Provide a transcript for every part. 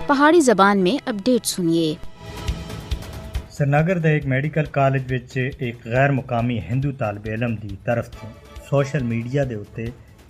پہاڑی زبان میں اپڈیٹ سنیے۔ سرینگر دے ایک میڈیکل کالج وچ ایک غیر مقامی ہندو طالب علم دی طرف تو سوشل میڈیا دے اتے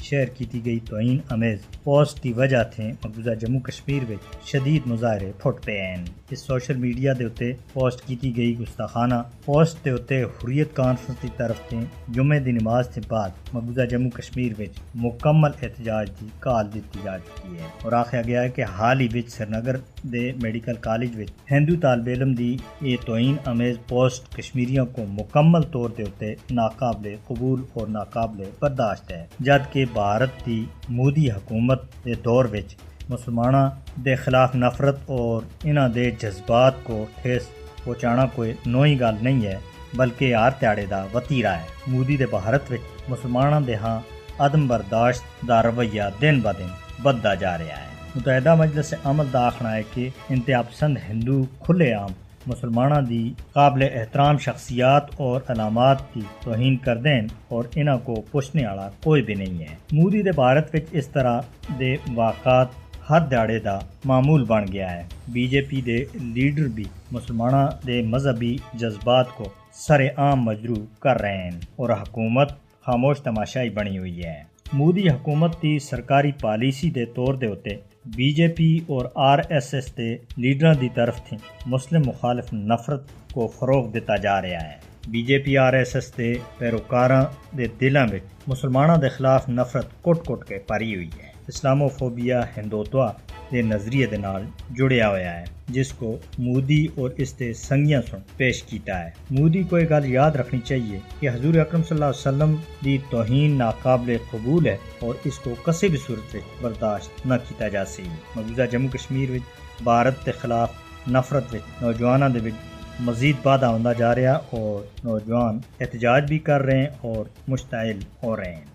شیئر کیتی گئی توہین امیز پوسٹ دی وجہ تھے مقبوضہ جموں کشمیر وچ شدید مظاہرے پھٹ پے ہیں۔ اس سوشل میڈیا دے اتے پوسٹ کیتی گئی گستاخانہ پوسٹ دے اتے حریت کانفرنس دی طرف تھے جمعے دی نماز کے بعد مقبوضہ جموں کشمیر وچ مکمل احتجاج دی کال دیتی جا چکی ہے، اور آخیا گیا ہے کہ حال ہی وچ سرینگر دے میڈیکل کالج وچ ہندو طالب علم دی یہ توہین امیز پوسٹ کشمیریوں کو مکمل طور دے اتے ناقابل قبول اور ناقابل برداشت ہے، جبکہ بھارت دی مودی حکومت دے دور وچ مسلماناں دے خلاف نفرت اور انہاں دے جذبات کو ٹھیس پہنچانا کوئی نوئی گل نہیں ہے، بلکہ ہر تہاڑے دا وتیرا ہے۔ مودی دے بھارت وچ مسلماناں دے ہاں عدم برداشت دا رویہ دن با دن بددا جا رہا ہے۔ متحدہ مجلس عمل دا آخنا ہے کہ انتہا پسند ہندو کھلے عام مسلمانہ دی قابل احترام شخصیات اور علامات کی توہین کر دیں اور انہاں کو پوچھنے والا کوئی بھی نہیں ہے۔ مودی دے بھارت وچ اس طرح دے واقعات ہر دیہڑے دا معمول بن گیا ہے۔ بی جے پی دے لیڈر بھی مسلمانہ دے مذہبی جذبات کو سر عام مجروح کر رہے ہیں اور حکومت خاموش تماشائی بنی ہوئی ہے۔ مودی حکومت دی سرکاری پالیسی دے طور دے ہوتے بی جے پی اور آر ایس ایس دے لیڈراں دی طرف تھی مسلم مخالف نفرت کو فروغ دیتا جا رہا ہے۔ BJP RSS دے پیروکاراں دے دلاں وچ مسلماناں دے خلاف نفرت کٹ کٹ کے پری ہوئی ہے۔ اسلاموفوبیا ہندوتوا دے نظریے دے نال جڑیا ہوا ہے، جس کو مودی اور اس دے سنگیاں سن پیش کیتا ہے۔ مودی کو یہ گل یاد رکھنی چاہیے کہ حضور اکرم صلی اللہ علیہ وسلم دی توہین ناقابل قبول ہے اور اس کو کسی بھی صورت وچ برداشت نہ کیتا جا سی۔ مقبوضہ جموں کشمیر وچ بھارت دے خلاف نفرت وچ نوجواناں دے وچ مزید وادہ ہوندا جا رہا اور نوجوان احتجاج بھی کر رہے ہیں اور مشتعل ہو رہے ہیں۔